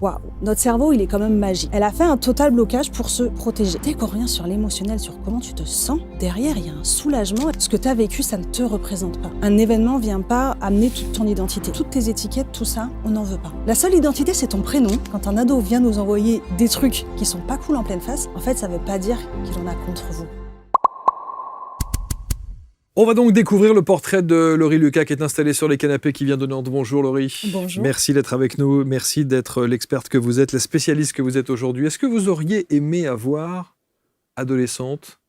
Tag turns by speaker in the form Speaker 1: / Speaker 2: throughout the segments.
Speaker 1: Waouh, notre cerveau, il est quand même magique. Elle a fait un total blocage pour se protéger. Dès qu'on revient sur l'émotionnel, sur comment tu te sens, derrière, il y a un soulagement. Ce que tu as vécu, ça ne te représente pas. Un événement ne vient pas amener toute ton identité. Toutes tes étiquettes, tout ça, on n'en veut pas. La seule identité, c'est ton prénom. Quand un ado vient nous envoyer des trucs qui sont pas cool en pleine face, en fait, ça veut pas dire qu'il en a contre vous.
Speaker 2: On va donc découvrir le portrait de Laurie Lucas qui est installée sur les canapés, qui vient de Nantes. Bonjour Laurie.
Speaker 1: Bonjour.
Speaker 2: Merci d'être avec nous, merci d'être l'experte que vous êtes, la spécialiste que vous êtes aujourd'hui. Est-ce que vous auriez aimé avoir, adolescente,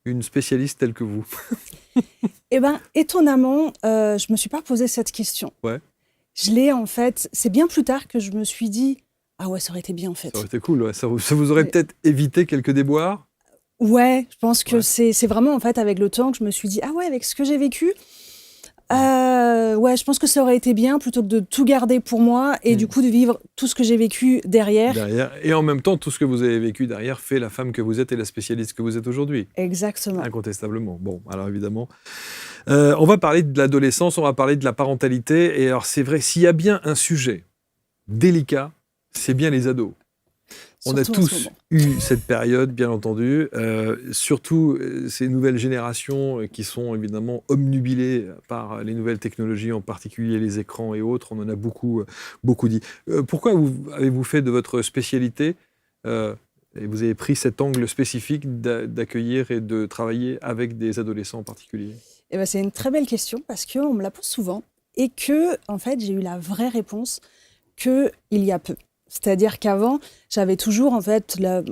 Speaker 2: une spécialiste telle que vous?
Speaker 1: Eh bien, étonnamment, je me suis pas posé cette question.
Speaker 2: Ouais.
Speaker 1: Je l'ai en fait, c'est bien plus tard que je me suis dit, ah ouais, ça aurait été bien en fait.
Speaker 2: Ça aurait été cool, ouais. Ça vous aurait peut-être évité quelques déboires?
Speaker 1: Ouais, je pense que
Speaker 2: Ouais.
Speaker 1: c'est vraiment en fait avec le temps que je me suis dit, ah ouais, avec ce que j'ai vécu, ouais, je pense que ça aurait été bien plutôt que de tout garder pour moi et du coup de vivre tout ce que j'ai vécu derrière.
Speaker 2: Et en même temps, tout ce que vous avez vécu derrière fait la femme que vous êtes et la spécialiste que vous êtes aujourd'hui.
Speaker 1: Exactement.
Speaker 2: Incontestablement. Bon, alors évidemment, on va parler de l'adolescence, on va parler de la parentalité. Et alors c'est vrai, s'il y a bien un sujet délicat, c'est bien les ados. On a
Speaker 1: Surtout en ce
Speaker 2: tous
Speaker 1: moment.
Speaker 2: eu cette période, bien entendu, surtout ces nouvelles générations qui sont évidemment obnubilées par les nouvelles technologies, en particulier les écrans et autres. On en a beaucoup dit. Pourquoi avez-vous fait de votre spécialité et vous avez pris cet angle spécifique d'accueillir et de travailler avec des adolescents en particulier?
Speaker 1: Eh ben, c'est une très belle question parce qu'on me la pose souvent et que, en fait, j'ai eu la vraie réponse qu'il y a peu. C'est-à-dire qu'avant, j'avais toujours en fait la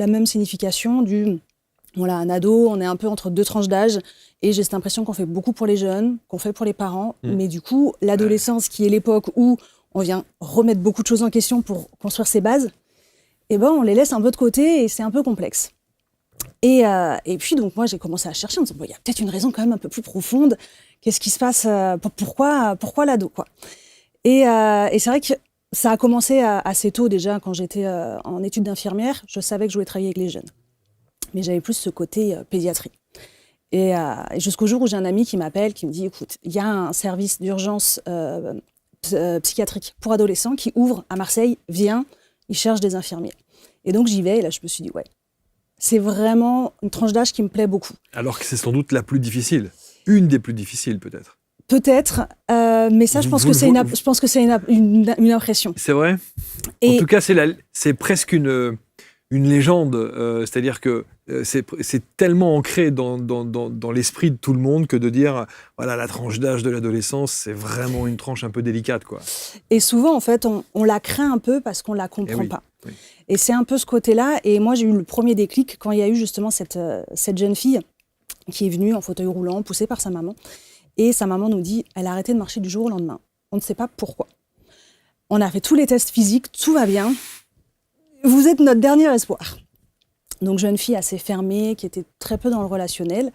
Speaker 1: même signification du voilà, un ado, on est un peu entre deux tranches d'âge et j'ai cette impression qu'on fait beaucoup pour les jeunes, qu'on fait pour les parents, mais du coup, l'adolescence qui est l'époque où on vient remettre beaucoup de choses en question pour construire ses bases, eh ben, on les laisse un peu de côté et c'est un peu complexe. Et puis donc moi j'ai commencé à chercher en me disant, bon, il y a peut-être une raison quand même un peu plus profonde, qu'est-ce qui se passe, pourquoi l'ado quoi. Et c'est vrai que ça a commencé assez tôt déjà, quand j'étais en études d'infirmière, je savais que je voulais travailler avec les jeunes. Mais j'avais plus ce côté pédiatrie. Et jusqu'au jour où j'ai un ami qui m'appelle, qui me dit, écoute, il y a un service d'urgence psychiatrique pour adolescents qui ouvre à Marseille, viens, ils cherchent des infirmiers. Et donc j'y vais, et là je me suis dit, ouais, c'est vraiment une tranche d'âge qui me plaît beaucoup.
Speaker 2: Alors que c'est sans doute la plus difficile. Une des plus difficiles peut-être.
Speaker 1: Peut-être, mais ça, je pense que c'est une impression.
Speaker 2: C'est vrai.
Speaker 1: Et
Speaker 2: en tout cas, c'est presque une légende. C'est-à-dire que c'est tellement ancré dans l'esprit de tout le monde que de dire, voilà, la tranche d'âge de l'adolescence, c'est vraiment une tranche un peu délicate, quoi.
Speaker 1: Et souvent, en fait, on la craint un peu parce qu'on la comprend pas.
Speaker 2: Oui.
Speaker 1: Et c'est un peu ce côté-là. Et moi, j'ai eu le premier déclic quand il y a eu justement cette jeune fille qui est venue en fauteuil roulant, poussée par sa maman. Et sa maman nous dit, elle a arrêté de marcher du jour au lendemain. On ne sait pas pourquoi. On a fait tous les tests physiques, tout va bien. Vous êtes notre dernier espoir. Donc, jeune fille assez fermée, qui était très peu dans le relationnel.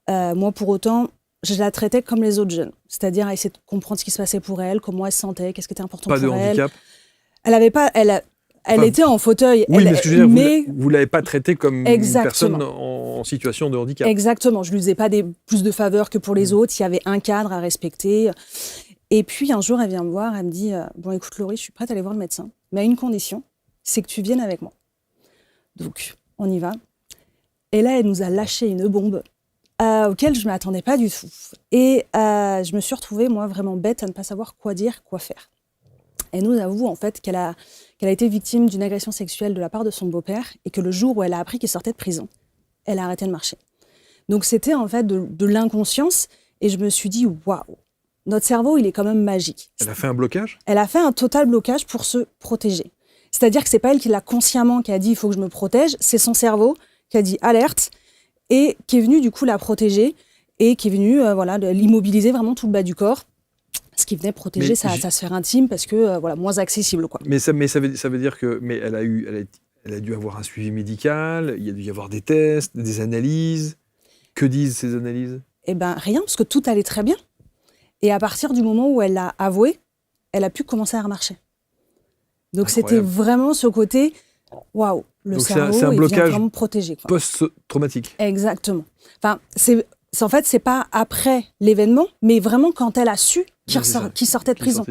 Speaker 1: Moi, pour autant, je la traitais comme les autres jeunes. C'est-à-dire à essayer de comprendre ce qui se passait pour elle, comment elle se sentait, qu'est-ce qui était important
Speaker 2: Pas
Speaker 1: pour
Speaker 2: de
Speaker 1: elle.
Speaker 2: handicap.
Speaker 1: Elle avait pas... Elle était en fauteuil.
Speaker 2: Oui, mais ce que je veux dire,
Speaker 1: mais...
Speaker 2: vous ne l'avez pas traitée comme
Speaker 1: Exactement.
Speaker 2: une personne en situation de handicap.
Speaker 1: Exactement. Je ne lui faisais pas plus de faveurs que pour les autres. Il y avait un cadre à respecter. Et puis, un jour, elle vient me voir. Elle me dit, bon, écoute, Laurie, je suis prête à aller voir le médecin. Mais à une condition, c'est que tu viennes avec moi. Donc, on y va. Et là, elle nous a lâché une bombe auquel je ne m'attendais pas du tout. Et je me suis retrouvée, moi, vraiment bête à ne pas savoir quoi dire, quoi faire. Elle nous avoue en fait qu'elle a été victime d'une agression sexuelle de la part de son beau-père et que le jour où elle a appris qu'il sortait de prison, elle a arrêté de marcher. Donc c'était en fait de l'inconscience et je me suis dit waouh, notre cerveau il est quand même magique.
Speaker 2: Elle a fait un blocage?
Speaker 1: Elle a fait un total blocage pour se protéger. C'est-à-dire que c'est pas elle qui l'a consciemment qui a dit il faut que je me protège, c'est son cerveau qui a dit alerte et qui est venu du coup la protéger et qui est venu l'immobiliser vraiment tout le bas du corps. Ce qui venait protéger sa sphère intime parce que moins accessible quoi.
Speaker 2: Mais ça veut dire que elle a dû avoir un suivi médical, il y a dû y avoir des tests, des analyses. Que disent ces analyses?
Speaker 1: Eh ben rien parce que tout allait très bien. Et à partir du moment où elle l'a avoué, elle a pu commencer à remarcher. Donc c'était vraiment ce côté waouh, le cerveau
Speaker 2: c'est un blocage
Speaker 1: vraiment protégé quoi.
Speaker 2: Post-traumatique.
Speaker 1: Exactement. Enfin en fait, c'est pas après l'événement, mais vraiment quand elle a su qu'il sortait de prison.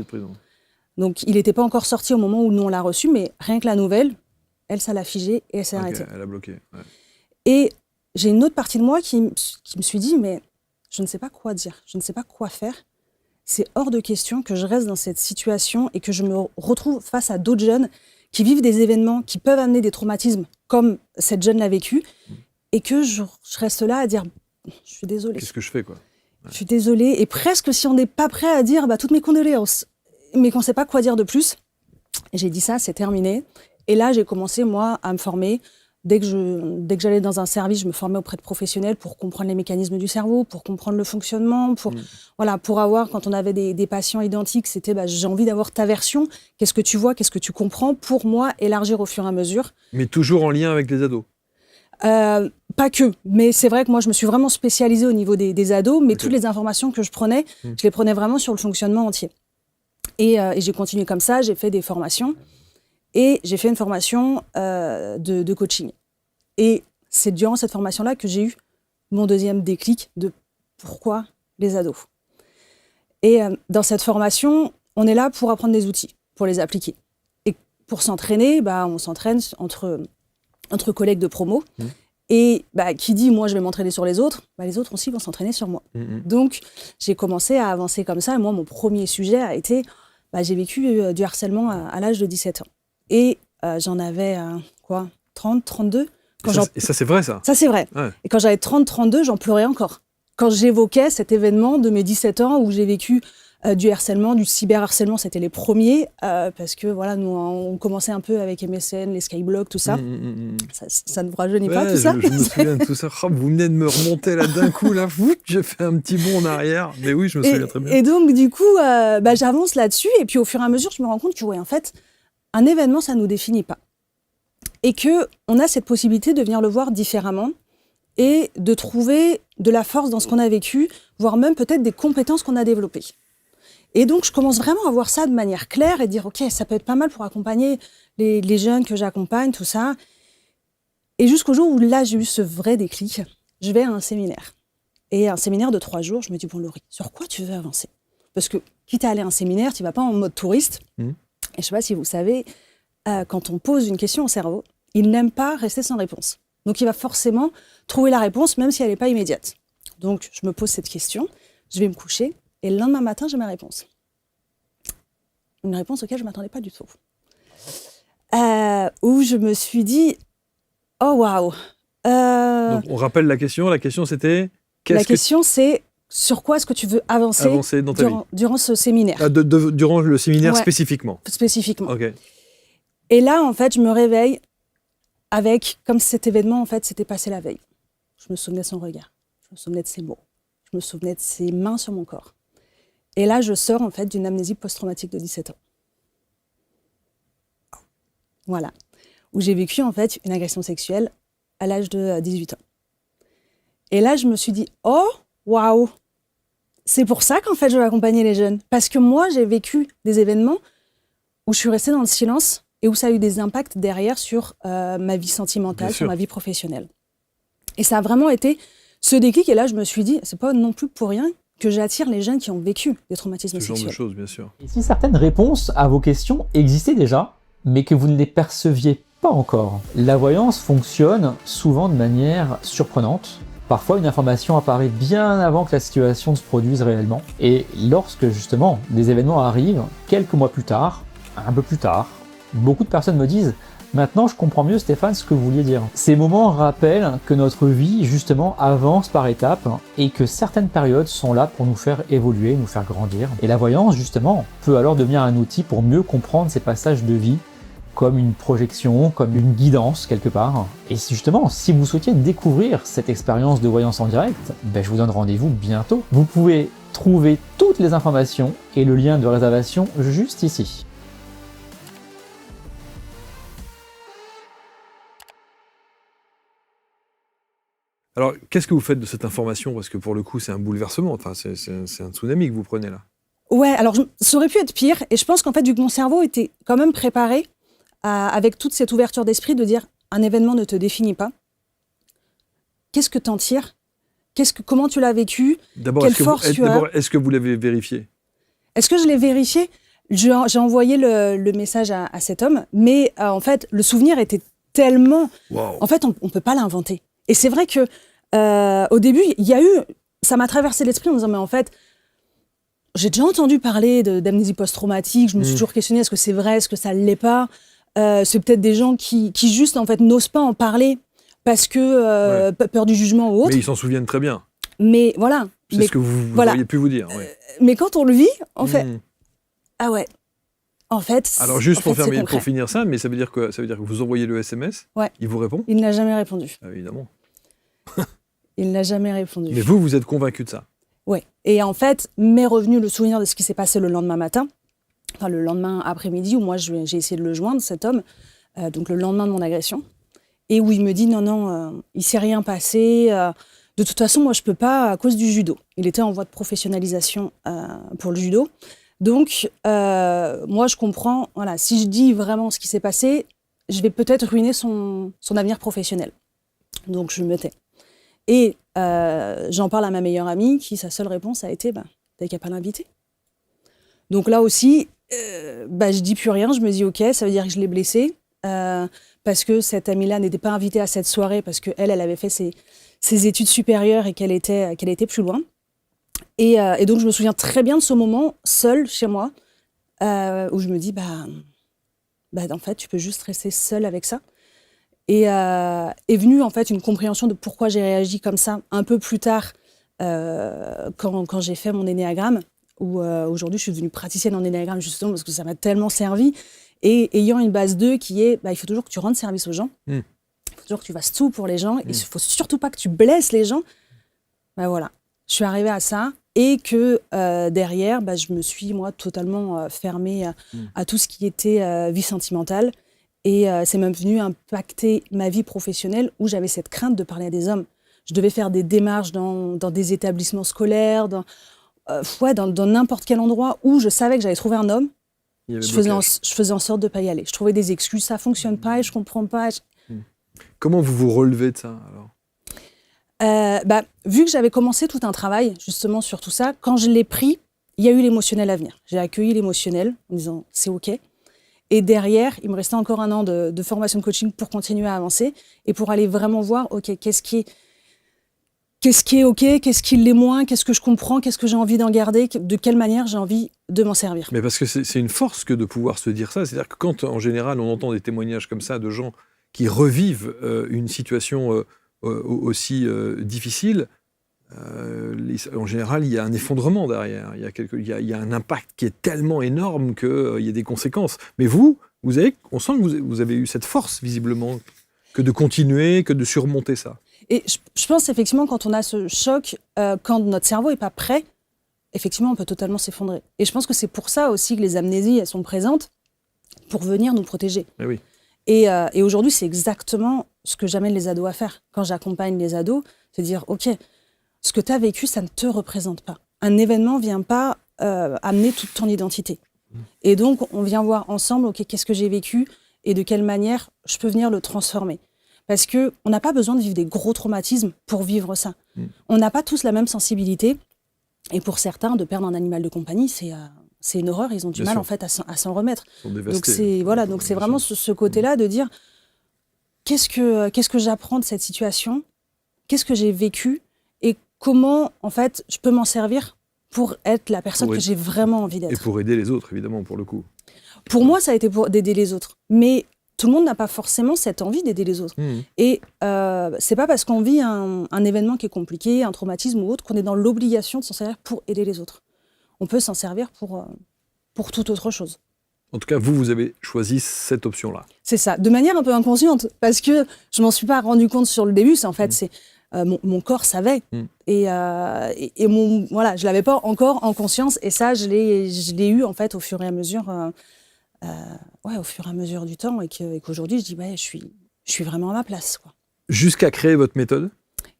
Speaker 1: Donc, il n'était pas encore sorti au moment où nous, on l'a reçu, mais rien que la nouvelle, elle, ça l'a figé et elle s'est arrêtée.
Speaker 2: Elle a bloqué. Ouais.
Speaker 1: Et j'ai une autre partie de moi qui me suis dit, mais je ne sais pas quoi dire, je ne sais pas quoi faire. C'est hors de question que je reste dans cette situation et que je me retrouve face à d'autres jeunes qui vivent des événements qui peuvent amener des traumatismes, comme cette jeune l'a vécu, et que je reste là à dire, je suis désolée.
Speaker 2: Qu'est-ce que je fais, quoi?
Speaker 1: Ouais. Je suis désolée. Et presque si on n'est pas prêt à dire toutes mes condoléances, mais qu'on ne sait pas quoi dire de plus, j'ai dit ça, c'est terminé. Et là, j'ai commencé, moi, à me former. Dès que j'allais dans un service, je me formais auprès de professionnels pour comprendre les mécanismes du cerveau, pour comprendre le fonctionnement, pour avoir, quand on avait des patients identiques, c'était j'ai envie d'avoir ta version, qu'est-ce que tu vois, qu'est-ce que tu comprends, pour moi, élargir au fur et à mesure.
Speaker 2: Mais toujours en lien avec les ados?
Speaker 1: Pas que, mais c'est vrai que moi, je me suis vraiment spécialisée au niveau des ados, mais toutes les informations que je prenais, je les prenais vraiment sur le fonctionnement entier. Et j'ai continué comme ça, j'ai fait des formations. Et j'ai fait une formation de coaching. Et c'est durant cette formation-là que j'ai eu mon deuxième déclic de pourquoi les ados. Et dans cette formation, on est là pour apprendre des outils, pour les appliquer. Et pour s'entraîner, on s'entraîne entre collègues de promo. Et qui dit « moi, je vais m'entraîner sur les autres », les autres aussi vont s'entraîner sur moi. Donc, j'ai commencé à avancer comme ça. Et moi, mon premier sujet a été j'ai vécu du harcèlement à l'âge de 17 ans. Et j'en avais 30, 32.
Speaker 2: Et ça, c'est vrai, ça?
Speaker 1: Ça, c'est vrai.
Speaker 2: Ouais.
Speaker 1: Et quand j'avais 30, 32, j'en pleurais encore. Quand j'évoquais cet événement de mes 17 ans où j'ai vécu du harcèlement, du cyberharcèlement, c'était les premiers, parce que nous, on commençait un peu avec MSN, les Skyblocks, tout ça. Ça ne vous rajeunit pas, tout ça?
Speaker 2: Je me souviens de tout ça. Oh, vous venez de me remonter là d'un coup, là, j'ai fait un petit bond en arrière. Mais oui, je me souviens très bien.
Speaker 1: Et donc, du coup, j'avance là-dessus, et puis au fur et à mesure, je me rends compte que, en fait, un événement, ça ne nous définit pas. Et qu'on a cette possibilité de venir le voir différemment et de trouver de la force dans ce qu'on a vécu, voire même peut-être des compétences qu'on a développées. Et donc, je commence vraiment à voir ça de manière claire et dire, OK, ça peut être pas mal pour accompagner les jeunes que j'accompagne, tout ça. Et jusqu'au jour où là, j'ai eu ce vrai déclic, je vais à un séminaire. Et un séminaire de 3 jours, je me dis, bon, Laurie, sur quoi tu veux avancer? Parce que, quitte à aller à un séminaire, tu ne vas pas en mode touriste. Et je ne sais pas si vous savez, quand on pose une question au cerveau, il n'aime pas rester sans réponse. Donc, il va forcément trouver la réponse, même si elle n'est pas immédiate. Donc, je me pose cette question, je vais me coucher, et le lendemain matin, j'ai ma réponse. Une réponse auquel je ne m'attendais pas du tout. Où je me suis dit, oh waouh.
Speaker 2: Donc, on rappelle la question. La question, c'était...
Speaker 1: La question, c'est sur quoi est-ce que tu veux avancer
Speaker 2: dans ta vie
Speaker 1: durant ce séminaire?
Speaker 2: Durant le séminaire spécifiquement?
Speaker 1: Spécifiquement.
Speaker 2: OK.
Speaker 1: Et là, en fait, je me réveille avec, comme cet événement, en fait, s'était passé la veille. Je me souvenais de son regard, je me souvenais de ses mots, je me souvenais de ses mains sur mon corps. Et là, je sors, en fait, d'une amnésie post-traumatique de 17 ans. Voilà. Où j'ai vécu, en fait, une agression sexuelle à l'âge de 18 ans. Et là, je me suis dit, oh, waouh, c'est pour ça qu'en fait, je vais accompagner les jeunes. Parce que moi, j'ai vécu des événements où je suis restée dans le silence et où ça a eu des impacts derrière sur ma vie sentimentale, sur ma vie professionnelle. Et ça a vraiment été ce déclic. Et là, je me suis dit, c'est pas non plus pour rien que j'attire les jeunes qui ont vécu des traumatismes sexuels.
Speaker 2: Ce genre de choses, bien sûr.
Speaker 3: Et si certaines réponses à vos questions existaient déjà, mais que vous ne les perceviez pas encore, la voyance fonctionne souvent de manière surprenante. Parfois, une information apparaît bien avant que la situation se produise réellement. Et lorsque, justement, des événements arrivent, quelques mois plus tard, un peu plus tard, beaucoup de personnes me disent « Maintenant, je comprends mieux, Stéphane, ce que vous vouliez dire. » Ces moments rappellent que notre vie, justement, avance par étapes et que certaines périodes sont là pour nous faire évoluer, nous faire grandir. Et la voyance, justement, peut alors devenir un outil pour mieux comprendre ces passages de vie, comme une projection, comme une guidance quelque part. Et justement, si vous souhaitiez découvrir cette expérience de voyance en direct, je vous donne rendez-vous bientôt. Vous pouvez trouver toutes les informations et le lien de réservation juste ici.
Speaker 2: Alors, qu'est-ce que vous faites de cette information? Parce que pour le coup, c'est un bouleversement, enfin, c'est un tsunami que vous prenez là.
Speaker 1: Ouais, alors ça aurait pu être pire, et je pense qu'en fait, vu que mon cerveau était quand même préparé, avec toute cette ouverture d'esprit, de dire un événement ne te définit pas. Qu'est-ce que t'en tires? Comment tu l'as vécu? Quelle force tu as?
Speaker 2: D'abord, est-ce que vous l'avez vérifié?
Speaker 1: Est-ce que je l'ai vérifié? J'ai envoyé le message à cet homme, mais en fait, le souvenir était tellement...
Speaker 2: Wow.
Speaker 1: En fait, on ne peut pas l'inventer. Et c'est vrai que au début, ça m'a traversé l'esprit en me disant, mais en fait, j'ai déjà entendu parler d'amnésie post-traumatique, je me suis toujours questionnée, est-ce que c'est vrai, est-ce que ça ne l'est pas? C'est peut-être des gens qui juste, en fait, n'osent pas en parler parce que peur du jugement ou autre.
Speaker 2: Mais ils s'en souviennent très bien.
Speaker 1: Mais voilà.
Speaker 2: C'est ce que vous auriez pu vous dire. Ouais.
Speaker 1: Mais quand on le vit, en fait, ah ouais. En fait,
Speaker 2: alors juste
Speaker 1: pour
Speaker 2: finir ça, mais ça veut dire que vous envoyez le SMS, il vous répond?
Speaker 1: Il n'a jamais répondu.
Speaker 2: Ah, évidemment.
Speaker 1: Il n'a jamais répondu.
Speaker 2: Mais vous êtes convaincu de ça?
Speaker 1: Oui. Et en fait, m'est revenu le souvenir de ce qui s'est passé le lendemain matin, enfin le lendemain après-midi, où moi j'ai essayé de le joindre, cet homme, donc le lendemain de mon agression, et où il me dit non, il s'est rien passé. De toute façon, moi je peux pas à cause du judo. Il était en voie de professionnalisation pour le judo. Donc, moi, je comprends, voilà, si je dis vraiment ce qui s'est passé, je vais peut-être ruiner son avenir professionnel. Donc, je me tais. Et j'en parle à ma meilleure amie, qui, sa seule réponse a été, t'as qu'à pas l'inviter. Donc là aussi, je dis plus rien, je me dis, ok, ça veut dire que je l'ai blessée, parce que cette amie-là n'était pas invitée à cette soirée, parce qu'elle avait fait ses études supérieures et qu'elle était plus loin. Et donc, je me souviens très bien de ce moment, seule, chez moi, où je me dis, en fait, tu peux juste rester seule avec ça. Et est venue, en fait, une compréhension de pourquoi j'ai réagi comme ça, un peu plus tard, quand j'ai fait mon énéagramme, où aujourd'hui, je suis devenue praticienne en énéagramme, justement, parce que ça m'a tellement servi. Et ayant une base 2 qui est, il faut toujours que tu rendes service aux gens, il faut toujours que tu fasses tout pour les gens, il ne faut surtout pas que tu blesses les gens. Voilà. Je suis arrivée à ça et que derrière, je me suis, moi, totalement fermée à tout ce qui était vie sentimentale. Et c'est même venu impacter ma vie professionnelle où j'avais cette crainte de parler à des hommes. Je devais faire des démarches dans des établissements scolaires, dans n'importe quel endroit où je savais que j'allais trouver un homme. Je faisais en sorte de ne pas y aller. Je trouvais des excuses, ça ne fonctionne pas et je ne comprends pas.
Speaker 2: Comment vous vous relevez de ça, alors ?
Speaker 1: Vu que j'avais commencé tout un travail justement sur tout ça, quand je l'ai pris, il y a eu l'émotionnel à venir. J'ai accueilli l'émotionnel en disant c'est OK. Et derrière, il me restait encore 1 an de formation de coaching pour continuer à avancer et pour aller vraiment voir OK, qu'est-ce qui est OK, qu'est-ce qui l'est moins, qu'est-ce que je comprends, qu'est-ce que j'ai envie d'en garder, de quelle manière j'ai envie de m'en servir.
Speaker 2: Mais parce que c'est une force que de pouvoir se dire ça. C'est-à-dire que quand, en général, on entend des témoignages comme ça de gens qui revivent une situation aussi difficile, en général, il y a un effondrement derrière. Il y a un impact qui est tellement énorme qu'il y a des conséquences. Mais on sent que vous avez eu cette force, visiblement, que de continuer, que de surmonter ça.
Speaker 1: Et je pense effectivement, quand on a ce choc, quand notre cerveau n'est pas prêt, effectivement, on peut totalement s'effondrer. Et je pense que c'est pour ça aussi que les amnésies, elles sont présentes, pour venir nous protéger.
Speaker 2: Eh oui.
Speaker 1: Et aujourd'hui, c'est exactement ce que j'amène les ados à faire. Quand j'accompagne les ados, c'est dire, OK, ce que tu as vécu, ça ne te représente pas. Un événement ne vient pas amener toute ton identité. Et donc, on vient voir ensemble, OK, qu'est-ce que j'ai vécu et de quelle manière je peux venir le transformer. Parce qu'on n'a pas besoin de vivre des gros traumatismes pour vivre ça. On n'a pas tous la même sensibilité. Et pour certains, de perdre un animal de compagnie, c'est une horreur. Ils ont du mal, en fait, à s'en remettre. Donc, c'est vraiment ce côté-là de dire qu'est-ce que j'apprends de cette situation, qu'est-ce que j'ai vécu et comment, en fait, je peux m'en servir pour être la personne que j'ai vraiment envie d'être.
Speaker 2: Et pour aider les autres, évidemment, pour le coup.
Speaker 1: Pour moi, ça a été d'aider les autres. Mais tout le monde n'a pas forcément cette envie d'aider les autres. Et c'est pas parce qu'on vit un événement qui est compliqué, un traumatisme ou autre, qu'on est dans l'obligation de s'en servir pour aider les autres. On peut s'en servir pour toute autre chose.
Speaker 2: En tout cas, vous avez choisi cette option-là.
Speaker 1: C'est ça, de manière un peu inconsciente, parce que je m'en suis pas rendu compte sur le début. Mon corps savait. Et je l'avais pas encore en conscience. Et ça, je l'ai eu en fait au fur et à mesure. Au fur et à mesure du temps, et qu'aujourd'hui, je dis, je suis vraiment à ma place, quoi.
Speaker 2: Jusqu'à créer votre méthode.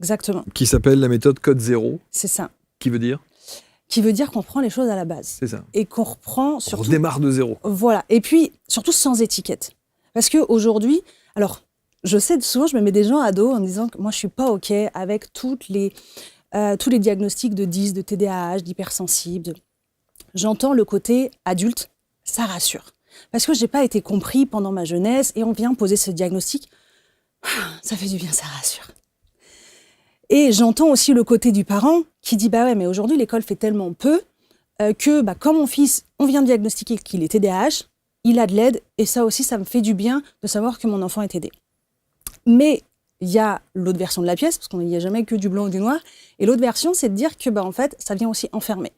Speaker 1: Exactement.
Speaker 2: Qui s'appelle la méthode Code Zéro.
Speaker 1: C'est ça.
Speaker 2: Qui veut dire
Speaker 1: qu'on reprend les choses à la base.
Speaker 2: C'est ça.
Speaker 1: Et qu'on reprend surtout...
Speaker 2: On redémarre de zéro.
Speaker 1: Voilà. Et puis, surtout sans étiquette. Parce qu'aujourd'hui, alors, je sais, souvent, je me mets des gens à dos en me disant que moi, je suis pas OK avec tous les diagnostics de 10, de TDAH, d'hypersensible. J'entends le côté adulte. ça rassure. Parce que j'ai pas été compris pendant ma jeunesse et on vient poser ce diagnostic. Ça fait du bien, ça rassure. Et j'entends aussi le côté du parent qui dit bah ouais, mais aujourd'hui l'école fait tellement peu que comme mon fils, on vient de diagnostiquer qu'il est TDAH, il a de l'aide et ça aussi, ça me fait du bien de savoir que mon enfant est aidé. Mais il y a l'autre version de la pièce, parce qu'il n'y a jamais que du blanc ou du noir. Et l'autre version, c'est de dire que en fait, ça vient aussi enfermer.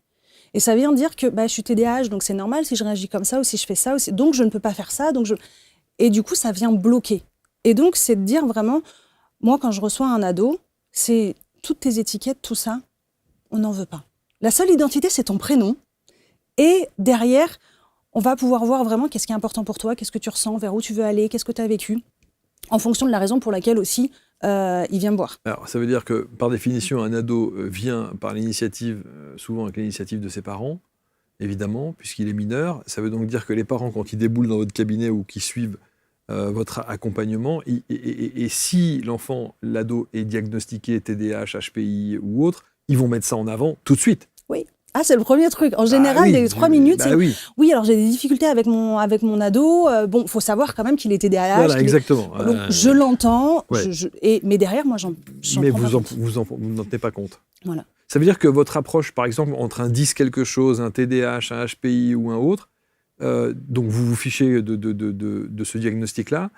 Speaker 1: Et ça vient dire que je suis TDAH, donc c'est normal si je réagis comme ça ou si je fais ça, donc je ne peux pas faire ça. Et du coup, ça vient bloquer. Et donc, c'est de dire vraiment, moi, quand je reçois un ado, c'est toutes tes étiquettes, tout ça, on n'en veut pas. La seule identité, c'est ton prénom. Et derrière, on va pouvoir voir vraiment qu'est-ce qui est important pour toi, qu'est-ce que tu ressens, vers où tu veux aller, qu'est-ce que tu as vécu, en fonction de la raison pour laquelle aussi il vient me voir.
Speaker 2: Alors, ça veut dire que, par définition, un ado vient par l'initiative, souvent avec l'initiative de ses parents, évidemment, puisqu'il est mineur. Ça veut donc dire que les parents, quand ils déboulent dans votre cabinet ou qui suivent votre accompagnement, et si l'enfant, l'ado, est diagnostiqué TDAH, HPI ou autre, ils vont mettre ça en avant tout de suite.
Speaker 1: Oui. Ah, c'est le premier truc. En général, les 3 minutes, c'est oui, alors j'ai des difficultés avec mon ado. Bon, faut savoir quand même qu'il est TDAH.
Speaker 2: Voilà, exactement.
Speaker 1: Donc, je l'entends,
Speaker 2: ouais.
Speaker 1: Mais derrière, moi, j'en
Speaker 2: Mais
Speaker 1: prends
Speaker 2: vous n'en tenez pas compte.
Speaker 1: Voilà.
Speaker 2: Ça veut dire que votre approche, par exemple, entre un 10 quelque chose, un TDAH, un HPI ou un autre, donc vous vous fichez de ce diagnostic-là,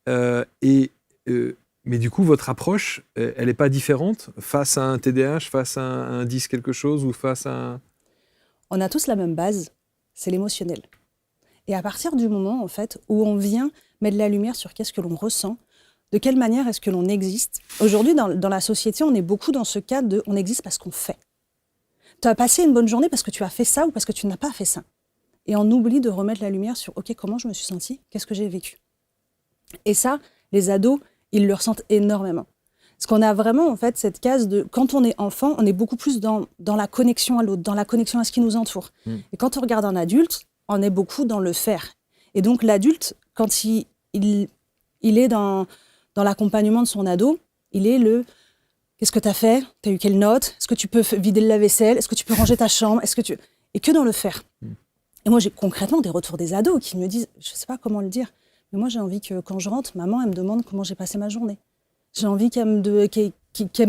Speaker 2: mais du coup, votre approche, elle n'est pas différente face à un TDAH, face à un 10 quelque chose ou face à un...
Speaker 1: On a tous la même base, c'est l'émotionnel. Et à partir du moment, en fait, où on vient mettre la lumière sur qu'est-ce que l'on ressent, de quelle manière est-ce que l'on existe. Aujourd'hui, dans la société, on est beaucoup dans ce cadre de « on existe parce qu'on fait ». Tu as passé une bonne journée parce que tu as fait ça ou parce que tu n'as pas fait ça. Et on oublie de remettre la lumière sur « ok, comment je me suis sentie, qu'est-ce que j'ai vécu ». Et ça, les ados, ils le ressentent énormément. Parce qu'on a vraiment, en fait, cette case de... Quand on est enfant, on est beaucoup plus dans la connexion à l'autre, dans la connexion à ce qui nous entoure. Et quand on regarde un adulte, on est beaucoup dans le faire. Et donc, l'adulte, quand il est dans l'accompagnement de son ado, il est le... Qu'est-ce que tu as fait? Tu as eu quelle note? Est-ce que tu peux vider le lave-vaisselle? Est-ce que tu peux ranger ta chambre? Et que dans le faire. Et moi, j'ai concrètement des retours des ados qui me disent, je ne sais pas comment le dire, mais moi, j'ai envie que quand je rentre, maman, elle me demande comment j'ai passé ma journée. J'ai envie qu'elle me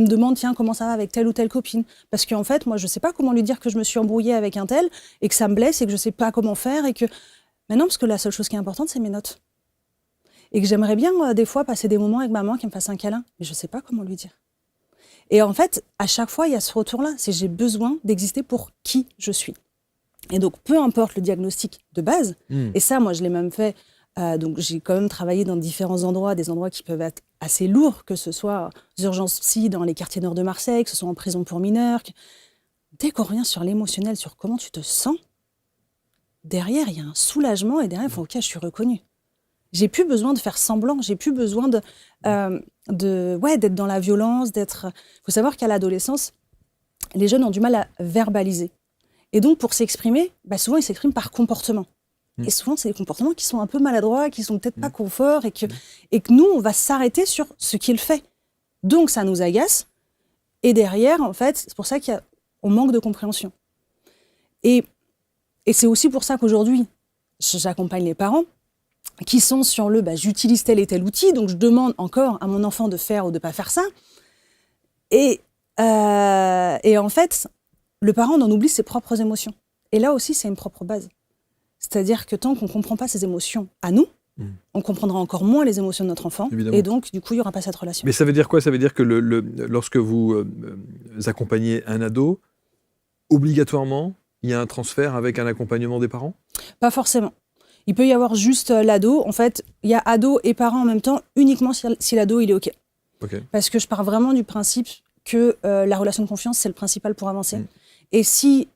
Speaker 1: demande, tiens, comment ça va avec telle ou telle copine. Parce qu'en fait, moi, je ne sais pas comment lui dire que je me suis embrouillée avec un tel et que ça me blesse et que je ne sais pas comment faire. Mais non, parce que la seule chose qui est importante, c'est mes notes. Et que j'aimerais bien, des fois, passer des moments avec maman qui me fasse un câlin. Mais je ne sais pas comment lui dire. Et en fait, à chaque fois, il y a ce retour-là. C'est j'ai besoin d'exister pour qui je suis. Et donc, peu importe le diagnostic de base, et ça, moi, je l'ai même fait... donc j'ai quand même travaillé dans différents endroits, des endroits qui peuvent être assez lourds, que ce soit aux urgences psy dans les quartiers nord de Marseille, que ce soit en prison pour mineurs. Dès qu'on revient sur l'émotionnel, sur comment tu te sens, derrière, il y a un soulagement et derrière, il faut, ok, je suis reconnue. J'ai plus besoin de faire semblant, j'ai plus besoin d'être dans la violence, d'être... Il faut savoir qu'à l'adolescence, les jeunes ont du mal à verbaliser. Et donc, pour s'exprimer, souvent, ils s'expriment par comportement. Et souvent, c'est des comportements qui sont un peu maladroits, qui sont peut-être pas confort, et que nous, on va s'arrêter sur ce qu'il fait. Donc, ça nous agace. Et derrière, en fait, c'est pour ça qu'on manque de compréhension. Et c'est aussi pour ça qu'aujourd'hui, j'accompagne les parents qui sont sur le « j'utilise tel et tel outil, donc je demande encore à mon enfant de faire ou de pas faire ça ». Et en fait, le parent en oublie ses propres émotions. Et là aussi, c'est une propre base. C'est-à-dire que tant qu'on ne comprend pas ses émotions à nous, on comprendra encore moins les émotions de notre enfant. Évidemment. Et donc, du coup, il n'y aura pas cette relation.
Speaker 2: Mais ça veut dire quoi? Ça veut dire que lorsque vous accompagnez un ado, obligatoirement, il y a un transfert avec un accompagnement des parents? Pas
Speaker 1: forcément. Il peut y avoir juste l'ado. En fait, il y a ado et parents en même temps, uniquement si l'ado, il est OK. Parce que je pars vraiment du principe que la relation de confiance, c'est le principal pour avancer. Et si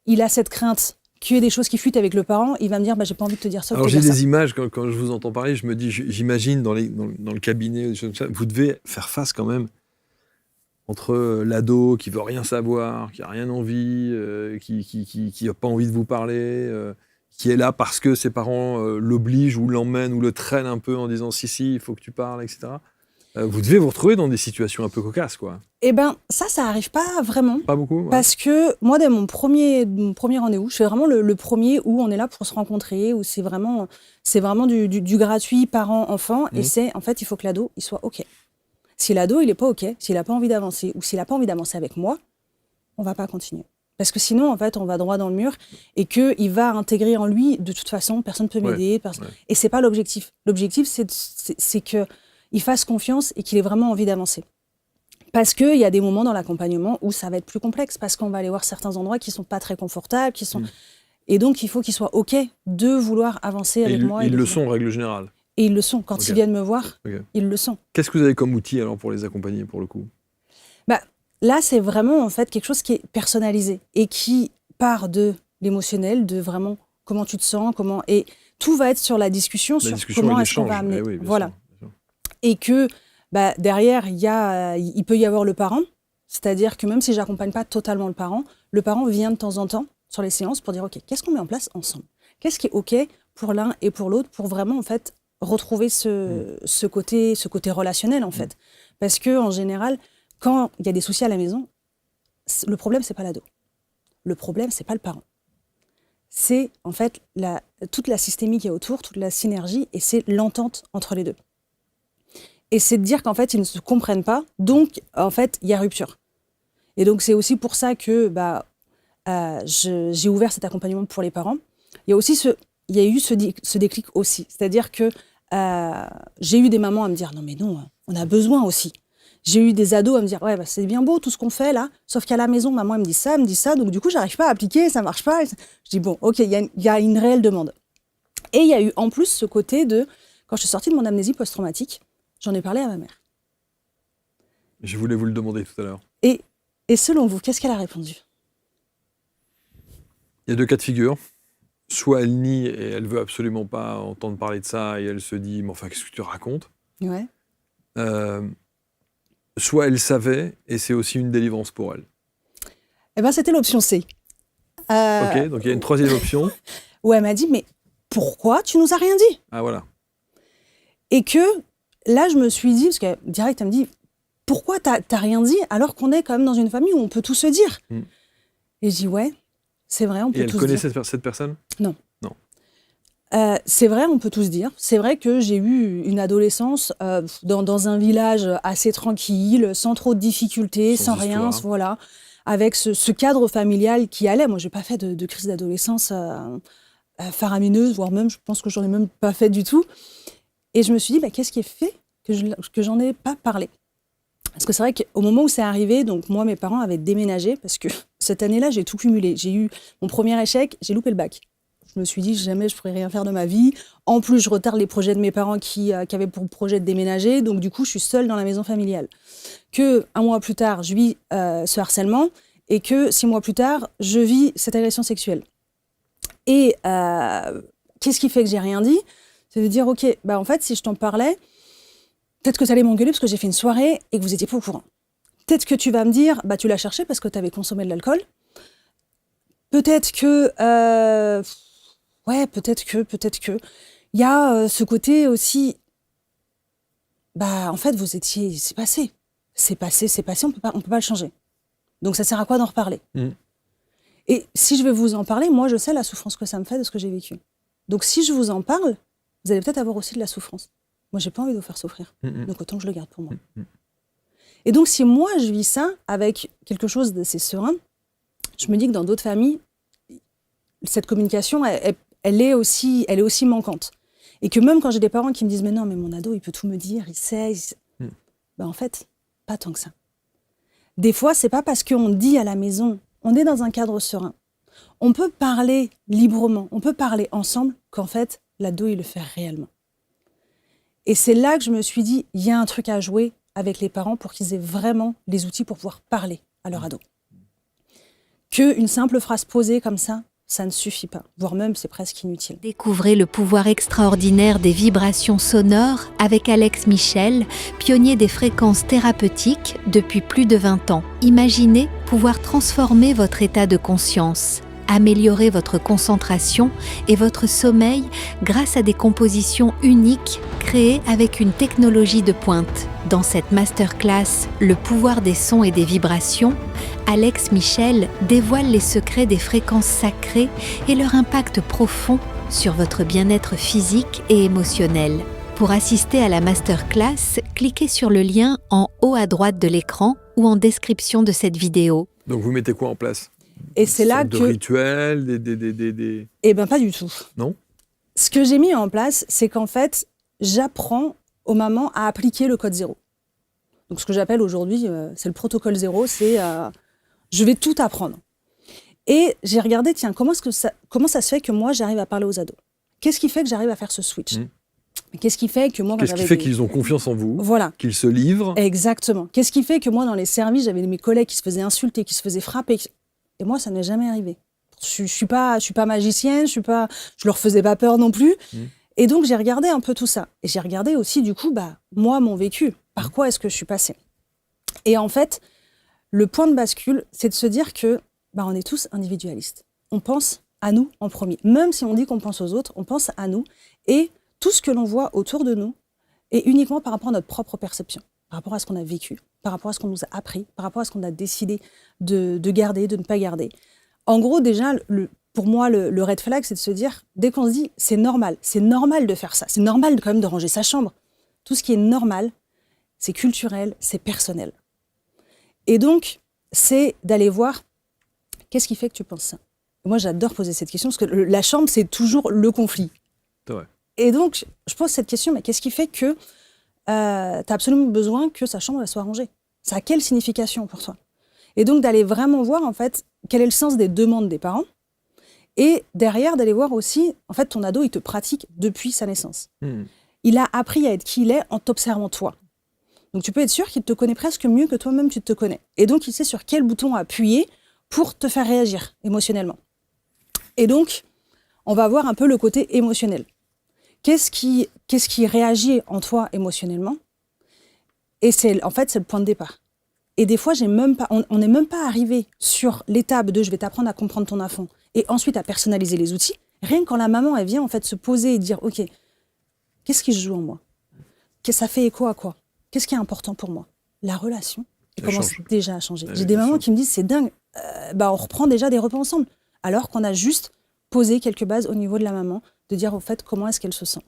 Speaker 1: il a cette crainte qu'il y ait des choses qui fuitent avec le parent, il va me dire j'ai pas envie de te dire ça.
Speaker 2: Alors j'ai des images, quand je vous entends parler, je me dis, j'imagine dans le cabinet, vous devez faire face quand même entre l'ado qui veut rien savoir, qui a rien envie, qui a pas envie de vous parler, qui est là parce que ses parents l'obligent ou l'emmènent ou le traînent un peu en disant si, il faut que tu parles, etc. Vous devez vous retrouver dans des situations un peu cocasses, quoi.
Speaker 1: Eh ben, ça arrive pas vraiment.
Speaker 2: Pas beaucoup, ouais.
Speaker 1: Parce que moi, dès mon premier rendez-vous, je fais vraiment le premier où on est là pour se rencontrer, où c'est vraiment du gratuit parent-enfant. Et c'est, en fait, il faut que l'ado, il soit OK. Si l'ado, il est pas OK, s'il a pas envie d'avancer, ou s'il a pas envie d'avancer avec moi, on va pas continuer. Parce que sinon, en fait, on va droit dans le mur et qu'il va intégrer en lui, de toute façon, personne ne peut m'aider. Et c'est pas l'objectif. L'objectif, c'est qu'il fasse confiance et qu'il ait vraiment envie d'avancer. Parce qu'il y a des moments dans l'accompagnement où ça va être plus complexe, parce qu'on va aller voir certains endroits qui ne sont pas très confortables, et donc il faut qu'ils soient OK de vouloir avancer avec moi.
Speaker 2: Ils le sont en règle générale.
Speaker 1: Et ils le sont. Quand ils viennent me voir, ils le sont.
Speaker 2: Qu'est-ce que vous avez comme outil alors pour les accompagner pour le coup ?
Speaker 1: Là, c'est vraiment en fait quelque chose qui est personnalisé et qui part de l'émotionnel, de vraiment comment tu te sens, et tout va être sur la discussion sur comment est-ce qu'on va amener.
Speaker 2: Eh oui,
Speaker 1: voilà.
Speaker 2: Bien sûr.
Speaker 1: Et que derrière, il peut y avoir le parent, c'est-à-dire que même si j'accompagne pas totalement le parent vient de temps en temps sur les séances pour dire OK, qu'est-ce qu'on met en place ensemble ? Qu'est-ce qui est OK pour l'un et pour l'autre pour vraiment en fait retrouver ce côté relationnel en fait. Parce que en général, quand il y a des soucis à la maison, le problème c'est pas l'ado. Le problème c'est pas le parent. C'est en fait toute la systémie qui est autour, toute la synergie, et c'est l'entente entre les deux. Et c'est de dire qu'en fait, ils ne se comprennent pas, donc en fait, il y a rupture. Et donc, c'est aussi pour ça que j'ai ouvert cet accompagnement pour les parents. Il y a eu ce déclic aussi. C'est-à-dire que j'ai eu des mamans à me dire « Non, mais non, on a besoin aussi ». J'ai eu des ados à me dire « Ouais, c'est bien beau tout ce qu'on fait là, sauf qu'à la maison, maman elle me dit ça, donc du coup, j'arrive pas à appliquer, ça marche pas. » Je dis « Bon, OK, il y a une réelle demande. » Et il y a eu en plus ce côté de, quand je suis sortie de mon amnésie post-traumatique, j'en ai parlé à ma mère.
Speaker 2: Je voulais vous le demander tout à l'heure.
Speaker 1: Et selon vous, qu'est-ce qu'elle a répondu ?
Speaker 2: Il y a deux cas de figure. Soit elle nie et elle veut absolument pas entendre parler de ça et elle se dit « Mais enfin, qu'est-ce que tu racontes ?»
Speaker 1: Ouais.
Speaker 2: Soit elle savait et c'est aussi une délivrance pour elle.
Speaker 1: Eh ben, c'était l'option C.
Speaker 2: OK, donc il y a une troisième option.
Speaker 1: Où elle m'a dit « Mais pourquoi tu nous as rien dit ?»
Speaker 2: Ah voilà.
Speaker 1: Et que là, je me suis dit, parce que direct, elle me dit « Pourquoi t'as rien dit alors qu'on est quand même dans une famille où on peut tout se dire ?» Et je dis « Ouais, c'est vrai, on peut tout se dire. »
Speaker 2: Et elle connaissait cette personne ?
Speaker 1: Non. C'est vrai, on peut tout se dire. C'est vrai que j'ai eu une adolescence dans un village assez tranquille, sans trop de difficultés, sans rien, voilà, avec ce cadre familial qui allait. Moi, j'ai pas fait de crise d'adolescence faramineuse, voire même, je pense que j'en ai même pas fait du tout. Et je me suis dit, qu'est-ce qui est fait que j'en ai pas parlé ? Parce que c'est vrai qu'au moment où c'est arrivé, donc moi, mes parents avaient déménagé, parce que cette année-là, j'ai tout cumulé. J'ai eu mon premier échec, j'ai loupé le bac. Je me suis dit, jamais je pourrais rien faire de ma vie. En plus, je retarde les projets de mes parents qui avaient pour projet de déménager. Donc, du coup, je suis seule dans la maison familiale. Que 1 mois plus tard, je vis ce harcèlement, et que 6 mois plus tard, je vis cette agression sexuelle. Et qu'est-ce qui fait que j'ai rien dit ? C'est de dire, OK, en fait, si je t'en parlais, peut-être que tu allais m'engueuler parce que j'ai fait une soirée et que vous n'étiez pas au courant. Peut-être que tu vas me dire, tu l'as cherché parce que tu avais consommé de l'alcool. Peut-être que... peut-être que. Il y a ce côté aussi... en fait, vous étiez... C'est passé, on peut pas le changer. Donc, ça sert à quoi d'en reparler ? Et si je vais vous en parler, moi, je sais la souffrance que ça me fait de ce que j'ai vécu. Donc, si je vous en parle, vous allez peut-être avoir aussi de la souffrance. Moi, j'ai pas envie de vous faire souffrir. Donc, autant que je le garde pour moi. Et donc, si moi, je vis ça avec quelque chose d'assez serein, je me dis que dans d'autres familles, cette communication, elle est aussi manquante. Et que même quand j'ai des parents qui me disent « Mais non, mais mon ado, il peut tout me dire, il sait. » En fait, pas tant que ça. Des fois, c'est pas parce qu'on dit à la maison, on est dans un cadre serein. On peut parler librement, on peut parler ensemble, qu'en fait, l'ado, il le fait réellement. Et c'est là que je me suis dit, il y a un truc à jouer avec les parents pour qu'ils aient vraiment les outils pour pouvoir parler à leur ado. Qu'une simple phrase posée comme ça ne suffit pas, voire même c'est presque inutile.
Speaker 4: Découvrez le pouvoir extraordinaire des vibrations sonores avec Alex Michel, pionnier des fréquences thérapeutiques depuis plus de 20 ans. Imaginez pouvoir transformer votre état de conscience. améliorer votre concentration et votre sommeil grâce à des compositions uniques créées avec une technologie de pointe. Dans cette masterclass « Le pouvoir des sons et des vibrations », Alex Michel dévoile les secrets des fréquences sacrées et leur impact profond sur votre bien-être physique et émotionnel. Pour assister à la masterclass, cliquez sur le lien en haut à droite de l'écran ou en description de cette vidéo.
Speaker 2: Donc vous mettez quoi en place?
Speaker 1: Et c'est là que...
Speaker 2: De rituels, des...
Speaker 1: Eh bien, pas du tout.
Speaker 2: Non?
Speaker 1: Ce que j'ai mis en place, c'est qu'en fait, j'apprends aux mamans à appliquer le code 0. Donc ce que j'appelle aujourd'hui, c'est le protocole 0, c'est je vais tout apprendre. Et j'ai regardé, tiens, comment ça se fait que moi, j'arrive à parler aux ados? Qu'est-ce qui fait que j'arrive à faire ce switch? Qu'est-ce qui fait que moi,
Speaker 2: Qu'est-ce qui fait qu'ils ont confiance en vous?
Speaker 1: Voilà.
Speaker 2: Qu'ils se livrent?
Speaker 1: Exactement. Qu'est-ce qui fait que moi, dans les services, j'avais mes collègues qui se faisaient insulter, qui se faisaient frapper? Et moi, ça n'est jamais arrivé. Je suis pas magicienne, je leur faisais pas peur non plus. Et donc, j'ai regardé un peu tout ça. Et j'ai regardé aussi, du coup, moi, mon vécu. Par quoi est-ce que je suis passée? Et en fait, le point de bascule, c'est de se dire que on est tous individualistes. On pense à nous en premier. Même si on dit qu'on pense aux autres, on pense à nous. Et tout ce que l'on voit autour de nous est uniquement par rapport à notre propre perception, par rapport à ce qu'on a vécu, par rapport à ce qu'on nous a appris, par rapport à ce qu'on a décidé de garder, de ne pas garder. En gros, déjà, pour moi, le red flag, c'est de se dire, dès qu'on se dit, c'est normal de faire ça, c'est normal quand même de ranger sa chambre. Tout ce qui est normal, c'est culturel, c'est personnel. Et donc, c'est d'aller voir, qu'est-ce qui fait que tu penses ça? Moi, j'adore poser cette question, parce que la chambre, c'est toujours le conflit.
Speaker 2: C'est vrai.
Speaker 1: Et donc, je pose cette question, mais qu'est-ce qui fait que tu as absolument besoin que sa chambre elle soit rangée? Ça a quelle signification pour toi? Et donc, d'aller vraiment voir, en fait, quel est le sens des demandes des parents. Et derrière, d'aller voir aussi, en fait, ton ado, il te pratique depuis sa naissance. Il a appris à être qui il est en t'observant toi. Donc, tu peux être sûr qu'il te connaît presque mieux que toi-même, tu te connais. Et donc, il sait sur quel bouton appuyer pour te faire réagir émotionnellement. Et donc, on va voir un peu le côté émotionnel. Qu'est-ce qui réagit en toi émotionnellement? Et c'est le point de départ. Et des fois, on n'est même pas arrivé sur l'étape de je vais t'apprendre à comprendre ton enfant et ensuite à personnaliser les outils. Rien que quand la maman, elle vient en fait se poser et dire, OK, qu'est-ce qui se joue en moi? Ça fait écho à quoi? Qu'est-ce qui est important pour moi? La relation, elle commence déjà à changer. J'ai des mamans qui me disent, c'est dingue, on reprend déjà des repas ensemble. Alors qu'on a juste posé quelques bases au niveau de la maman, de dire au fait comment est-ce qu'elle se sent.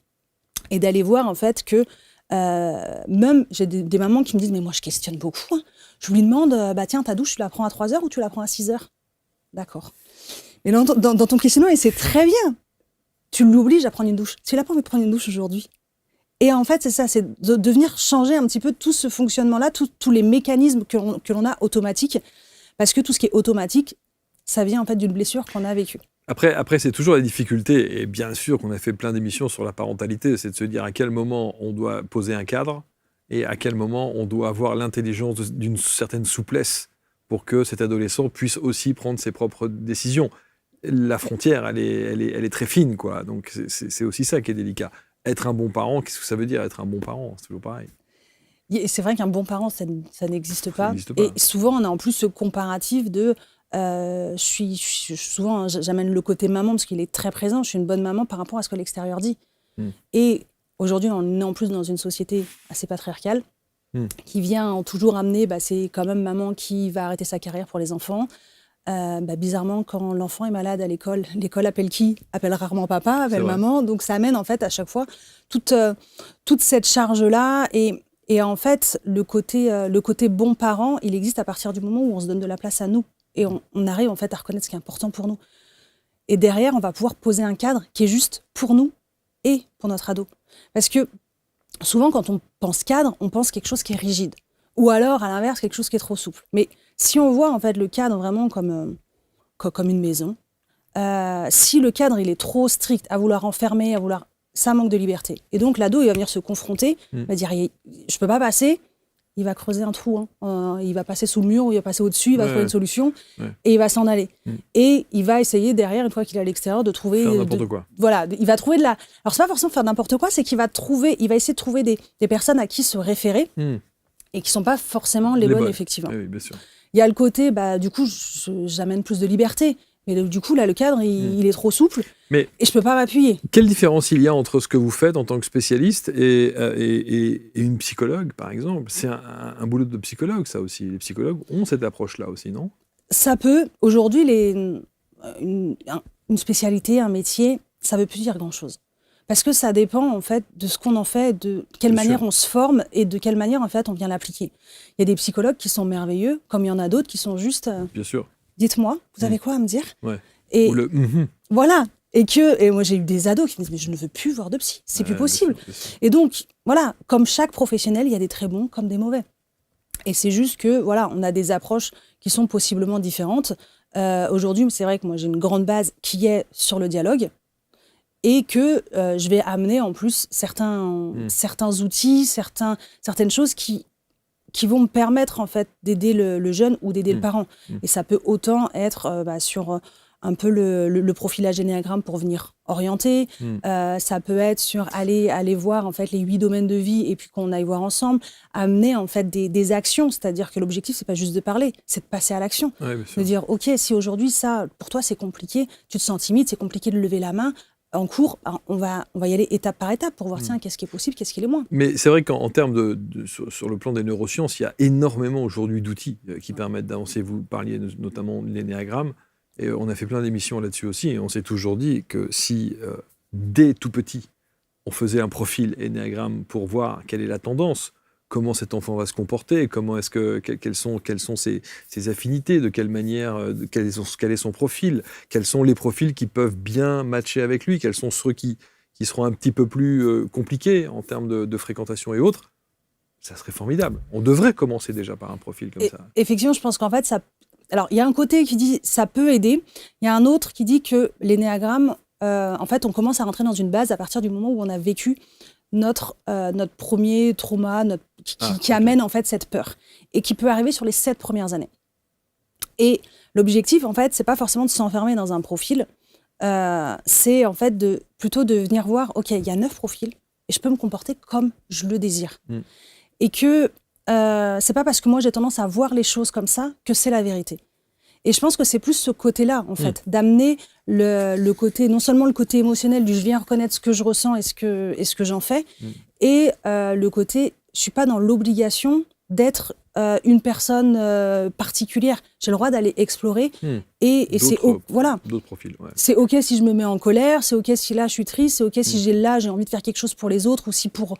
Speaker 1: Et d'aller voir en fait que même j'ai des mamans qui me disent, mais moi je questionne beaucoup. Hein. Je lui demande, tiens, ta douche, tu la prends à 3h ou tu la prends à 6h? D'accord. Mais dans ton questionnement, et c'est très bien, tu l'obliges à prendre une douche. Tu n'as pas envie de prendre une douche aujourd'hui. Et en fait, c'est ça, c'est de venir changer un petit peu tout ce fonctionnement-là, tous les mécanismes que l'on a automatiques. Parce que tout ce qui est automatique, ça vient en fait d'une blessure qu'on a vécue.
Speaker 2: Après, c'est toujours la difficulté, et bien sûr qu'on a fait plein d'émissions sur la parentalité, c'est de se dire à quel moment on doit poser un cadre et à quel moment on doit avoir l'intelligence d'une certaine souplesse pour que cet adolescent puisse aussi prendre ses propres décisions. La frontière, elle est très fine, quoi. Donc c'est aussi ça qui est délicat. Être un bon parent, qu'est-ce que ça veut dire être un bon parent? C'est toujours pareil.
Speaker 1: Et c'est vrai qu'un bon parent, ça n'existe pas.
Speaker 2: Ça n'existe pas.
Speaker 1: Et souvent, on a en plus ce comparatif de... souvent, j'amène le côté maman parce qu'il est très présent. Je suis une bonne maman par rapport à ce que l'extérieur dit. Et aujourd'hui, on est en plus dans une société assez patriarcale qui vient toujours amener, c'est quand même maman qui va arrêter sa carrière pour les enfants. Bizarrement, quand l'enfant est malade à l'école appelle qui? Appelle rarement papa, appelle maman. Donc ça amène en fait à chaque fois toute cette charge-là. Et en fait, le côté bon parent, il existe à partir du moment où on se donne de la place à nous. Et on arrive en fait à reconnaître ce qui est important pour nous. Et derrière, on va pouvoir poser un cadre qui est juste pour nous et pour notre ado. Parce que souvent, quand on pense cadre, on pense quelque chose qui est rigide. Ou alors, à l'inverse, quelque chose qui est trop souple. Mais si on voit en fait le cadre vraiment comme une maison, si le cadre il est trop strict, à vouloir enfermer, ça manque de liberté. Et donc l'ado, il va venir se confronter, il va dire je peux pas passer. Il va creuser un trou, il va passer sous le mur ou il va passer au-dessus, il va trouver une solution et il va s'en aller. Et il va essayer derrière, une fois qu'il est à l'extérieur, de trouver...
Speaker 2: Faire n'importe quoi.
Speaker 1: Voilà, il va trouver de la... Alors, c'est pas forcément faire n'importe quoi, c'est qu'il va essayer de trouver des personnes à qui se référer et qui sont pas forcément les bonnes, effectivement.
Speaker 2: Oui, bien sûr.
Speaker 1: Il y a le côté, du coup, j'amène plus de liberté, Mais du coup, là, le cadre, il est trop souple
Speaker 2: Mais
Speaker 1: et je peux pas m'appuyer.
Speaker 2: quelle différence il y a entre ce que vous faites en tant que spécialiste et une psychologue, par exemple? C'est un boulot de psychologue, ça aussi. Les psychologues ont cette approche-là aussi, non?
Speaker 1: Ça peut, aujourd'hui, une spécialité, un métier, ça veut plus dire grand-chose. Parce que ça dépend, en fait, de ce qu'on en fait, de quelle
Speaker 2: Bien
Speaker 1: manière
Speaker 2: sûr.
Speaker 1: on se forme et de quelle manière, en fait, on vient l'appliquer. Il y a des psychologues qui sont merveilleux, comme il y en a d'autres qui sont juste
Speaker 2: Bien sûr.
Speaker 1: dites-moi, vous avez quoi à me dire?
Speaker 2: Ouais.
Speaker 1: Et
Speaker 2: Ou le mhm.
Speaker 1: voilà. Et moi, j'ai eu des ados qui me disent mais je ne veux plus voir de psy, c'est plus
Speaker 2: Bien
Speaker 1: possible.
Speaker 2: sûr, bien sûr.
Speaker 1: Et donc, voilà, comme chaque professionnel, il y a des très bons comme des mauvais. Et c'est juste que, voilà, on a des approches qui sont possiblement différentes. Aujourd'hui, c'est vrai que moi, j'ai une grande base qui est sur le dialogue et que je vais amener en plus certains outils, certaines choses qui vont me permettre, en fait, d'aider le jeune ou d'aider le parent. Et ça peut autant être sur un peu le profilage énéagramme pour venir orienter. Ça peut être sur aller voir, en fait, les 8 domaines de vie et puis qu'on aille voir ensemble, amener, en fait, des actions. C'est-à-dire que l'objectif, c'est pas juste de parler, c'est de passer à l'action.
Speaker 2: Ouais, bien sûr.
Speaker 1: De dire, OK, si aujourd'hui, ça, pour toi, c'est compliqué, tu te sens timide, c'est compliqué de lever la main, en cours, on va y aller étape par étape pour voir, tiens, qu'est-ce qui est possible, qu'est-ce qui est moins.
Speaker 2: Mais c'est vrai qu'en termes sur le plan des neurosciences, il y a énormément aujourd'hui d'outils qui permettent d'avancer. Vous parliez notamment de l'énéagramme, et on a fait plein d'émissions là-dessus aussi, et on s'est toujours dit que si, dès tout petit, on faisait un profil énéagramme pour voir quelle est la tendance, comment cet enfant va se comporter, quelles sont ses affinités, de quelle manière, quel est son profil, quels sont les profils qui peuvent bien matcher avec lui, quels sont ceux qui seront un petit peu plus compliqués en termes de fréquentation et autres, ça serait formidable. On devrait commencer déjà par un profil comme ça.
Speaker 1: Effectivement, je pense qu'en fait, ça... Alors, il y a un côté qui dit ça peut aider, il y a un autre qui dit que l'énéagramme, en fait, on commence à rentrer dans une base à partir du moment où on a vécu notre premier trauma, qui amène, en fait, cette peur, et qui peut arriver sur les 7 premières années. Et l'objectif, en fait, c'est pas forcément de s'enfermer dans un profil, c'est en fait plutôt de venir voir, OK, il y a 9 profils, et je peux me comporter comme je le désire. Et que c'est pas parce que moi j'ai tendance à voir les choses comme ça que c'est la vérité. Et je pense que c'est plus ce côté-là, en fait, d'amener le côté, non seulement le côté émotionnel du je viens reconnaître ce que je ressens et ce que j'en fais, et le côté, je suis pas dans l'obligation d'être une personne particulière. J'ai le droit d'aller explorer et c'est voilà.
Speaker 2: D'autres profils, ouais.
Speaker 1: C'est OK si je me mets en colère, c'est OK si là je suis triste, c'est OK si j'ai envie de faire quelque chose pour les autres ou si pour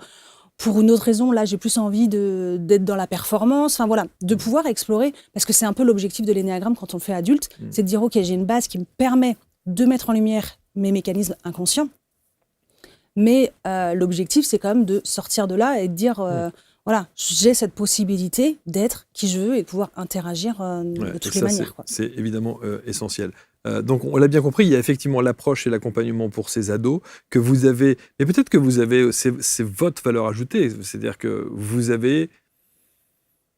Speaker 1: une autre raison, là, j'ai plus envie d'être dans la performance. Enfin, voilà, de pouvoir explorer, parce que c'est un peu l'objectif de l'énéagramme quand on le fait adulte, c'est de dire, OK, j'ai une base qui me permet de mettre en lumière mes mécanismes inconscients, mais l'objectif, c'est quand même de sortir de là et de dire, voilà, j'ai cette possibilité d'être qui je veux et de pouvoir interagir de toutes les manières.
Speaker 2: C'est évidemment essentiel. Donc, on l'a bien compris, il y a effectivement l'approche et l'accompagnement pour ces ados que vous avez, mais peut-être que vous avez, c'est votre valeur ajoutée, c'est-à-dire que vous avez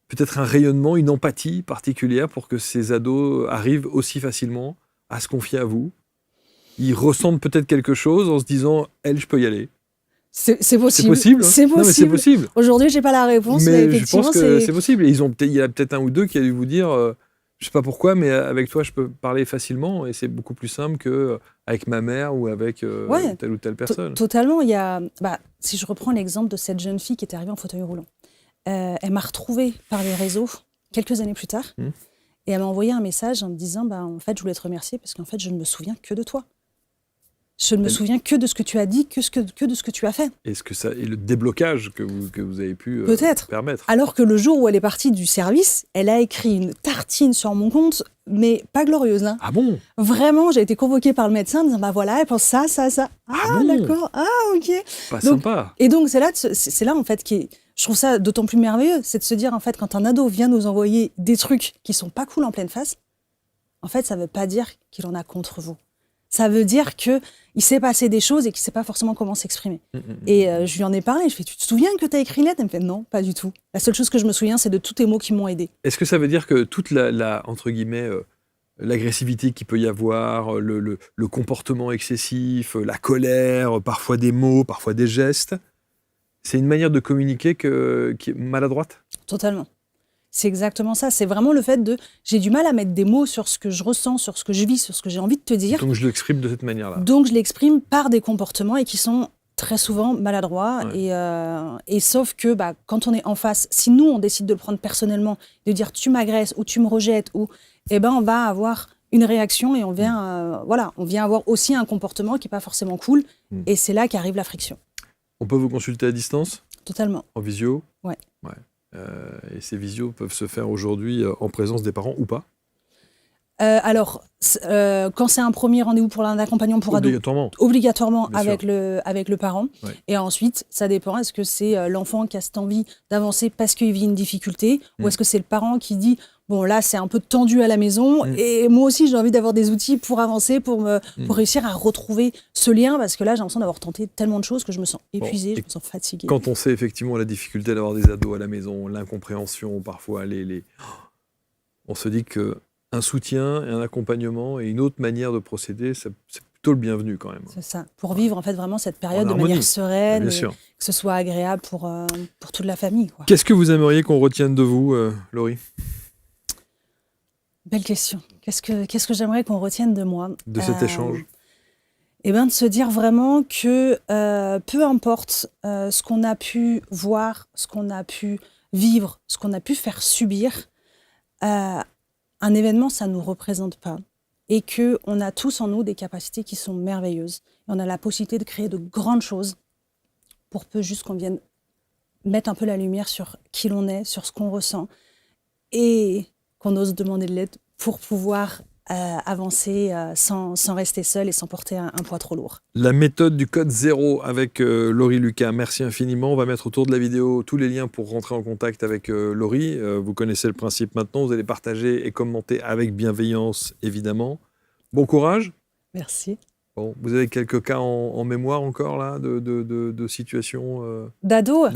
Speaker 2: peut-être un rayonnement, une empathie particulière pour que ces ados arrivent aussi facilement à se confier à vous. Ils ressentent peut-être quelque chose en se disant, elle, je peux y aller.
Speaker 1: C'est possible.
Speaker 2: C'est possible. Hein.
Speaker 1: C'est possible.
Speaker 2: Non, mais c'est possible.
Speaker 1: Aujourd'hui, j'ai pas la réponse, mais effectivement,
Speaker 2: je pense que c'est possible. Et il y a peut-être un ou deux qui a dû vous dire, je sais pas pourquoi, mais avec toi, je peux parler facilement et c'est beaucoup plus simple qu'avec ma mère ou avec telle ou telle personne.
Speaker 1: Totalement. Si je reprends l'exemple de cette jeune fille qui était arrivée en fauteuil roulant, elle m'a retrouvée par les réseaux quelques années plus tard et elle m'a envoyé un message en me disant, en fait, je voulais te remercier parce qu'en fait, je ne me souviens que de toi. Je ne me souviens que de ce que tu as dit, que de ce que tu as fait.
Speaker 2: Est-ce que ça est le déblocage que vous avez pu permettre?
Speaker 1: Alors que le jour où elle est partie du service, elle a écrit une tartine sur mon compte, mais pas glorieuse. Hein.
Speaker 2: Ah bon?
Speaker 1: Vraiment, j'ai été convoquée par le médecin en disant, voilà, elle pense ça. Ah bon, d'accord, ok.
Speaker 2: Pas sympa.
Speaker 1: Et donc, c'est là en fait, je trouve ça d'autant plus merveilleux, c'est de se dire, en fait, quand un ado vient nous envoyer des trucs qui sont pas cool en pleine face, en fait, ça veut pas dire qu'il en a contre vous. Ça veut dire qu'il s'est passé des choses et qu'il ne sait pas forcément comment s'exprimer. Et je lui en ai parlé. Je fais, tu te souviens que tu as écrit une lettre? Elle me fait, non, pas du tout. La seule chose que je me souviens, c'est de tous tes mots qui m'ont aidée.
Speaker 2: Est-ce que ça veut dire que toute entre guillemets, l'agressivité qu'il peut y avoir, le comportement excessif, la colère, parfois des mots, parfois des gestes, c'est une manière de communiquer qui est maladroite?
Speaker 1: Totalement. C'est exactement ça. C'est vraiment le fait de j'ai du mal à mettre des mots sur ce que je ressens, sur ce que je vis, sur ce que j'ai envie de te dire.
Speaker 2: Donc je l'exprime de cette manière-là.
Speaker 1: Donc je l'exprime par des comportements et qui sont très souvent maladroits.
Speaker 2: Ouais.
Speaker 1: Et sauf que quand on est en face, si nous on décide de le prendre personnellement, de dire tu m'agresses ou tu me rejettes, on va avoir une réaction et on vient avoir aussi un comportement qui n'est pas forcément cool. Et c'est là qu'arrive la friction.
Speaker 2: On peut vous consulter à distance ?
Speaker 1: Totalement.
Speaker 2: En visio ?
Speaker 1: Ouais.
Speaker 2: Et ces visios peuvent se faire aujourd'hui en présence des parents ou pas ?
Speaker 1: Quand c'est un premier rendez-vous pour un accompagnant pour ado, obligatoirement
Speaker 2: Bien
Speaker 1: avec le parent.
Speaker 2: Ouais.
Speaker 1: Et ensuite, ça dépend. Est-ce que c'est l'enfant qui a cette envie d'avancer parce qu'il vit une difficulté ou est-ce que c'est le parent qui dit bon, là, c'est un peu tendu à la maison et moi aussi, j'ai envie d'avoir des outils pour avancer, pour réussir à retrouver ce lien parce que là, j'ai l'impression d'avoir tenté tellement de choses que je me sens épuisée, je me sens fatiguée.
Speaker 2: Quand on sait effectivement la difficulté d'avoir des ados à la maison, l'incompréhension, parfois on se dit que un soutien et un accompagnement et une autre manière de procéder, c'est plutôt le bienvenu quand même.
Speaker 1: C'est ça, pour vivre en fait vraiment cette période de
Speaker 2: harmonie,
Speaker 1: manière sereine,
Speaker 2: bien sûr.
Speaker 1: Que ce soit agréable pour toute la famille. Quoi.
Speaker 2: Qu'est-ce que vous aimeriez qu'on retienne de vous, Laurie ?
Speaker 1: Belle question. Qu'est-ce que j'aimerais qu'on retienne de moi ?
Speaker 2: De cet échange ?
Speaker 1: De se dire vraiment que peu importe ce qu'on a pu voir, ce qu'on a pu vivre, ce qu'on a pu faire subir, un événement, ça ne nous représente pas. Et qu'on a tous en nous des capacités qui sont merveilleuses. Et on a la possibilité de créer de grandes choses pour peu juste qu'on vienne mettre un peu la lumière sur qui l'on est, sur ce qu'on ressent. Et qu'on ose demander de l'aide pour pouvoir avancer sans rester seul et sans porter un poids trop lourd.
Speaker 2: La méthode du code 0 avec Laurie Lucas. Merci infiniment. On va mettre autour de la vidéo tous les liens pour rentrer en contact avec Laurie. Vous connaissez le principe maintenant. Vous allez partager et commenter avec bienveillance, évidemment. Bon courage.
Speaker 1: Merci.
Speaker 2: Bon, vous avez quelques cas en mémoire encore là, de situations
Speaker 1: D'ado ?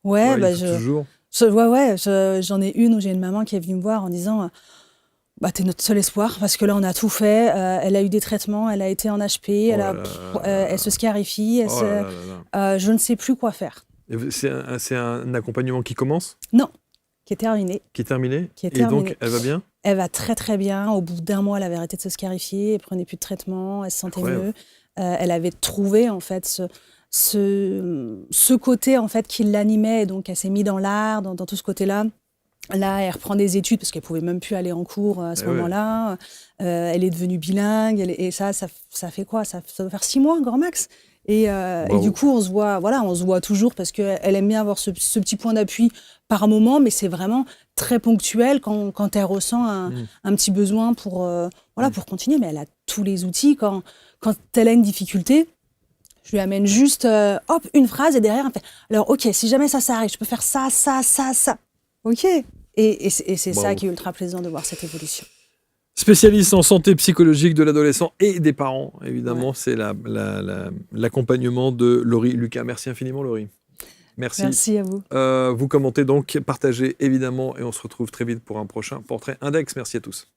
Speaker 1: Ouais,
Speaker 2: toujours.
Speaker 1: J'en ai une où j'ai une maman qui est venue me voir en disant t'es notre seul espoir parce que là on a tout fait, elle a eu des traitements, elle a été en HP, elle se scarifie, je ne sais plus quoi faire.
Speaker 2: C'est un accompagnement qui commence ?
Speaker 1: Non, qui est terminé.
Speaker 2: Et donc elle va bien ?
Speaker 1: Elle va très très bien, au bout d'1 mois elle avait arrêté de se scarifier, elle prenait plus de traitement, elle se sentait mieux. Elle avait trouvé en fait ce côté en fait qui l'animait, donc elle s'est mise dans l'art, dans tout ce côté-là. Là, elle reprend des études parce qu'elle pouvait même plus aller en cours à ce moment-là. Elle est devenue bilingue et ça fait quoi ? Ça doit faire 6 mois, grand max. Et du coup, on se voit toujours parce qu'elle aime bien avoir ce petit point d'appui par moment, mais c'est vraiment très ponctuel quand elle ressent un petit besoin pour continuer. Mais elle a tous les outils. Quand elle a une difficulté, je lui amène juste une phrase et derrière, elle fait alors, ok, si jamais ça arrive, je peux faire ça. Ok. Et c'est ça qui est ultra plaisant de voir cette évolution.
Speaker 2: Spécialiste en santé psychologique de l'adolescent et des parents, évidemment, c'est l'accompagnement de Laurie Lucas. Merci infiniment, Laurie.
Speaker 1: Merci à vous.
Speaker 2: Vous commentez donc, partagez évidemment, et on se retrouve très vite pour un prochain Portrait Index. Merci à tous.